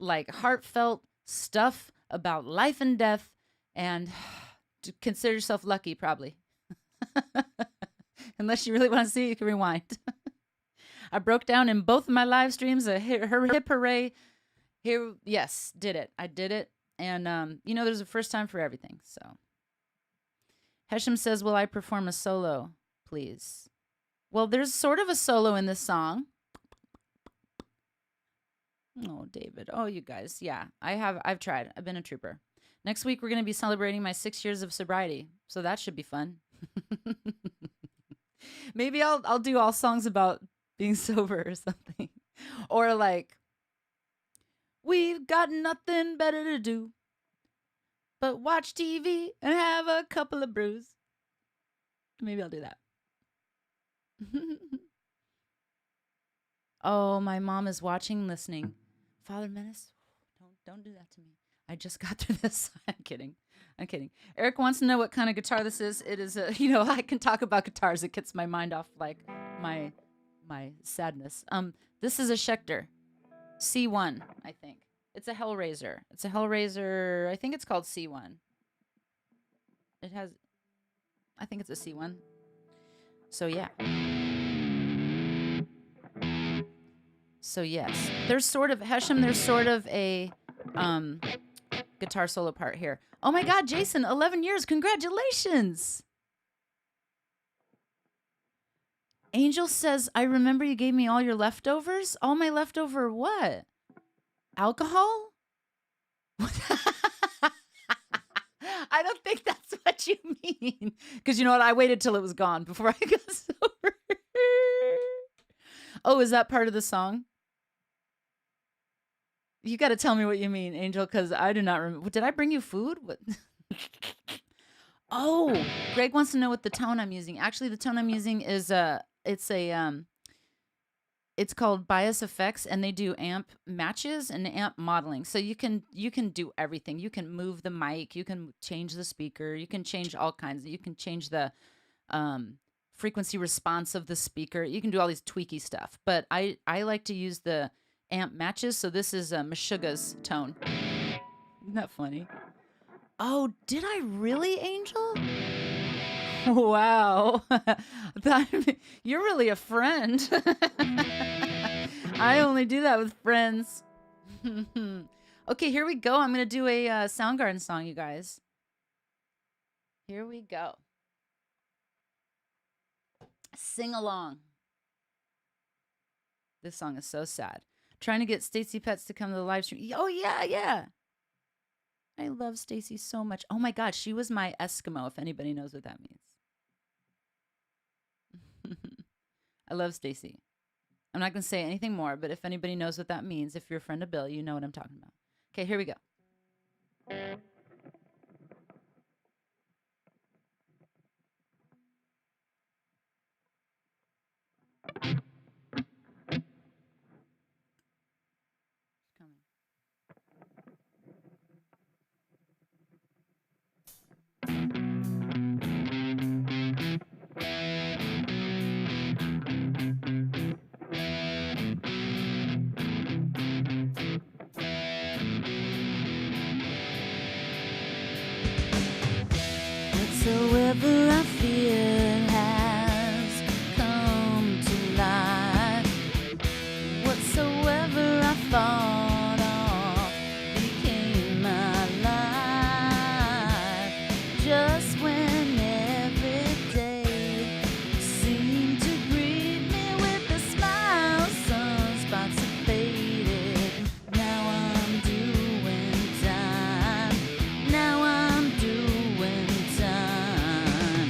like heartfelt stuff about life and death, and consider yourself lucky, probably. Unless you really want to see it, you can rewind. I broke down in both of my live streams. Her hip hooray. Here, yes, did it. I did it. And, there's a first time for everything. So, Hesham says, will I perform a solo, please? Well, there's sort of a solo in this song. Oh, David. Oh, you guys. Yeah, I've tried. I've been a trooper. Next week, we're going to be celebrating my 6 years of sobriety. So that should be fun. Maybe I'll do all songs about being sober or something. Or like, we've got nothing better to do but watch TV and have a couple of brews. Maybe I'll do that. Oh, my mom is watching, listening. Father Menace, don't do that to me. I just got through this. I'm kidding. Eric wants to know what kind of guitar this is. It is I can talk about guitars. It gets my mind off like my sadness. This is a Schecter C1, I think. It's a Hellraiser. I think it's called C1. I think it's a C1. So yeah. So yes, there's sort of a guitar solo part here. Oh my God, Jason, 11 years. Congratulations. Angel says, I remember you gave me all your leftovers. All my leftover what? Alcohol? I don't think that's what you mean. Because you know what? I waited till it was gone before I got sober. Oh, is that part of the song? You got to tell me what you mean, Angel, because I do not remember. Did I bring you food? What? Oh, Greg wants to know what the tone I'm using. Actually, the tone I'm using is it's called Bias Effects, and they do amp matches and amp modeling. So you can do everything. You can move the mic, you can change the speaker, you can change all kinds. You can change the frequency response of the speaker. You can do all these tweaky stuff. But I like to use the amp matches. So this is Meshuggah's tone. Isn't that funny? Oh, did I really, Angel? Wow. You're really a friend. I only do that with friends. Okay, here we go. I'm going to do a Soundgarden song, you guys. Here we go. Sing along. This song is so sad. Trying to get Stacy Petz to come to the live stream. Oh, yeah. I love Stacy so much. Oh, my God. She was my Eskimo, if anybody knows what that means. I love Stacy. I'm not going to say anything more, but if anybody knows what that means, if you're a friend of Bill, you know what I'm talking about. Okay, here we go. Whatsoever I fear has come to life. Whatsoever I thought of became my life. Just when every day seemed to greet me with a smile, sunspots have faded. Now I'm doing time. Now I'm doing time.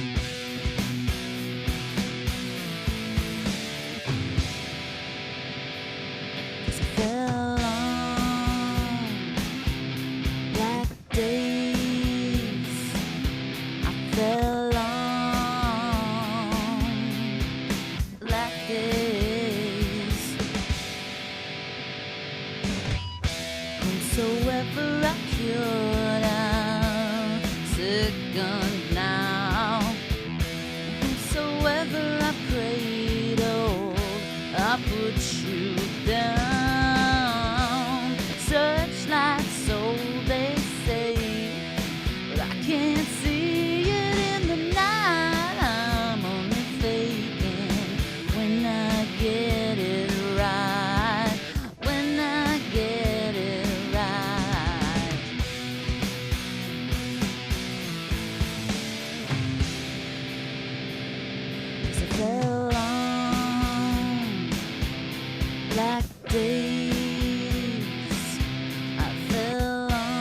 'Cause I fell on black days. I fell on black days. Whomsoever I cured, I'm sickened now. Whomsoever I cradled, I put you down. Searchlight, so they say, but I can't see it in the night. I'm only faking when I get it right. When I get it right. 'Cause I fell on black days. I fell on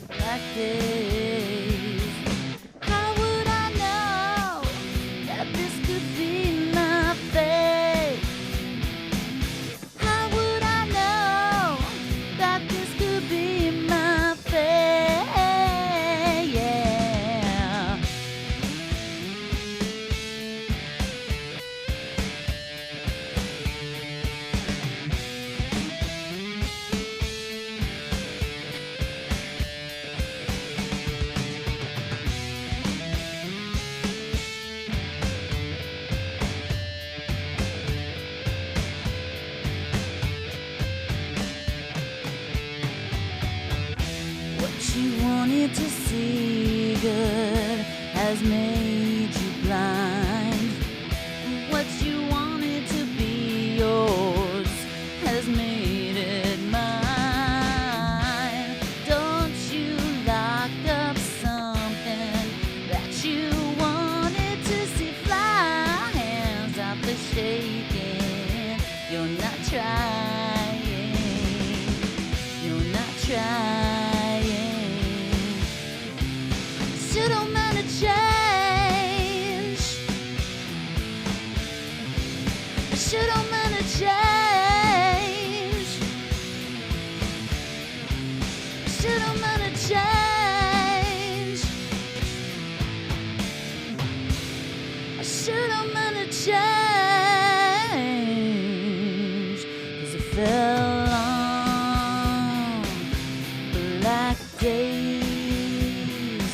black days. How would I know that this could be my fate? How would I know that this could be my fate? Yeah. What you wanted to see good has made you blind. What you wanted to be yours has made it mine. Don't you lock up something that you wanted to see fly? Hands off the shaking. You're not trying. You're not trying. You don't mind a change. You don't mind a change. You don't mind a change. You don't mind a change. 'Cause I fell on black days.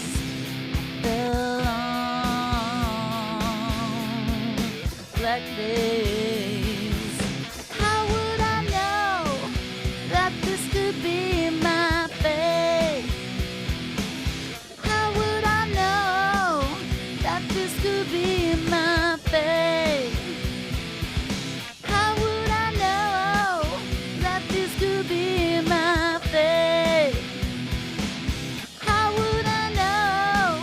Fell on black days. How would I know that this could be my fate? How would I know that this could be my fate? How would I know that this could be my fate? How would I know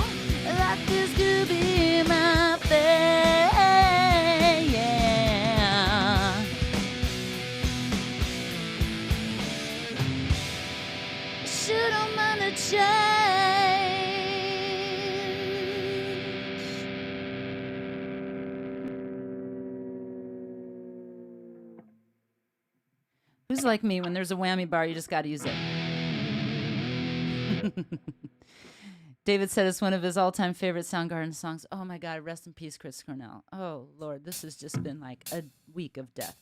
that this could be my fate? Yeah. You don't mind a change. like me. When there's a whammy bar, you just got to use it. David said it's one of his all-time favorite Soundgarden songs. Oh my God, rest in peace, Chris Cornell. Oh Lord, this has just been like a week of death.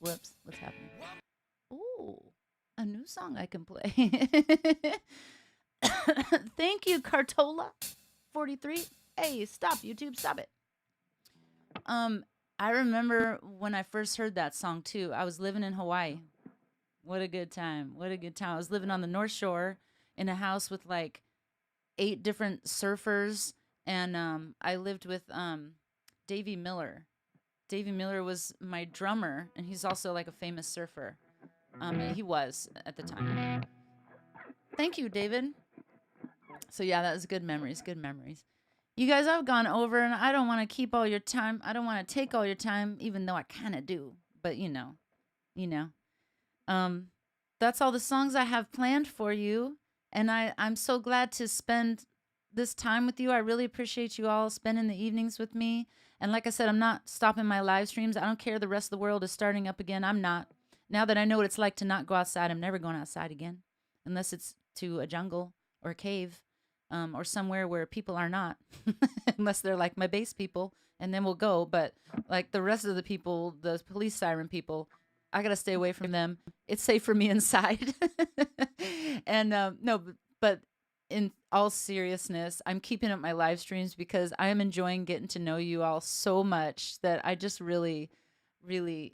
Whoops, what's happening? Ooh, a new song I can play. Thank you, Cartola43. Hey, stop, YouTube, stop it. I remember when I first heard that song too. I was living in Hawaii. What a good time. What a good time. I was living on the North Shore in a house with like 8 different surfers, and I lived with Davey Miller. Davey Miller was my drummer, and he's also like a famous surfer. He was at the time. Thank you, David. So yeah, that was good memories, good memories. You guys, I've gone over, and I don't want to keep all your time. I don't want to take all your time, even though I kind of do. But you know. That's all the songs I have planned for you. And I'm so glad to spend this time with you. I really appreciate you all spending the evenings with me. And like I said, I'm not stopping my live streams. I don't care the rest of the world is starting up again. I'm not. Now that I know what it's like to not go outside, I'm never going outside again. Unless it's to a jungle or a cave or somewhere where people are not. Unless they're like my base people. And then we'll go. But like the rest of the people, the police siren people, I got to stay away from them. It's safe for me inside. And no, but in all seriousness, I'm keeping up my live streams because I am enjoying getting to know you all so much that I just really, really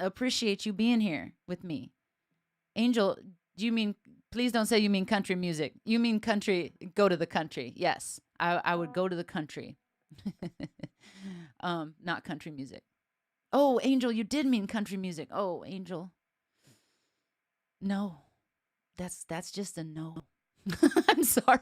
appreciate you being here with me. Angel, do you mean, please don't say you mean country music. You mean country, go to the country. Yes, I would go to the country. Not country music. Oh, Angel, you did mean country music. Oh, Angel. No, that's just a no. I'm sorry.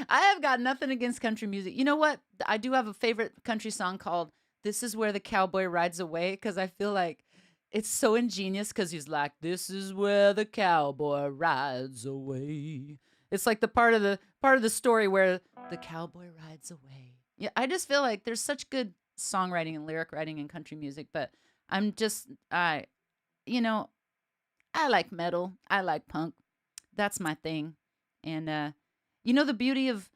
I have got nothing against country music. You know what? I do have a favorite country song called This Is Where the Cowboy Rides Away, because I feel like it's so ingenious because he's like, this is where the cowboy rides away. It's like the part of the story where the cowboy rides away. Yeah, I just feel like there's such good songwriting and lyric writing in country music, but I'm just I like metal, I like punk, that's my thing. And the beauty of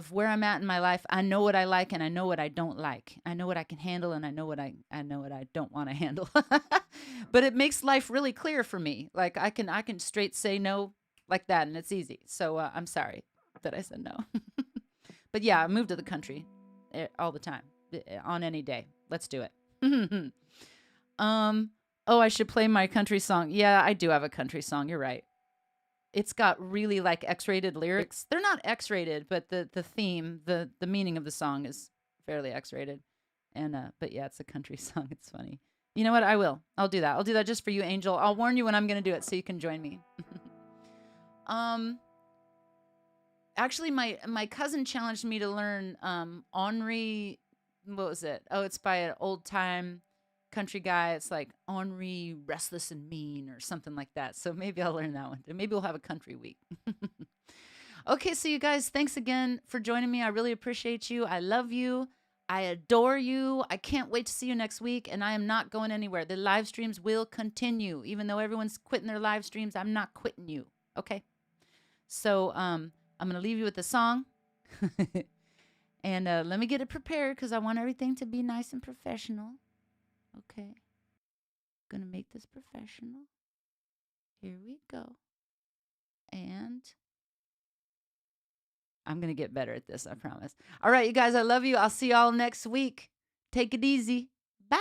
where I'm at in my life, I know what I like and I know what I don't like. I know what I can handle and I know what I don't want to handle. But it makes life really clear for me. Like I can straight say no like that, and it's easy. So I'm sorry that I said no. But yeah, I moved to the country all the time. On any day. Let's do it. Oh, I should play my country song. Yeah, I do have a country song. You're right. It's got really like X-rated lyrics. They're not X-rated, but the theme, the meaning of the song is fairly X-rated. And but yeah, it's a country song. It's funny. You know what? I'll do that. I'll do that just for you, Angel. I'll warn you when I'm going to do it so you can join me. Actually, my cousin challenged me to learn Henri. What was it? Oh, it's by an old time country guy. It's like Henri Restless and Mean or something like that. So maybe I'll learn that one. Maybe we'll have a country week. Okay, so you guys, thanks again for joining me. I really appreciate you. I love you. I adore you. I can't wait to see you next week, and I am not going anywhere. The live streams will continue. Even though everyone's quitting their live streams, I'm not quitting you. Okay? So I'm going to leave you with the song. And let me get it prepared because I want everything to be nice and professional. Okay. Gonna make this professional. Here we go. And I'm going to get better at this, I promise. All right, you guys, I love you. I'll see y'all next week. Take it easy. Bye.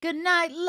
Good night, love.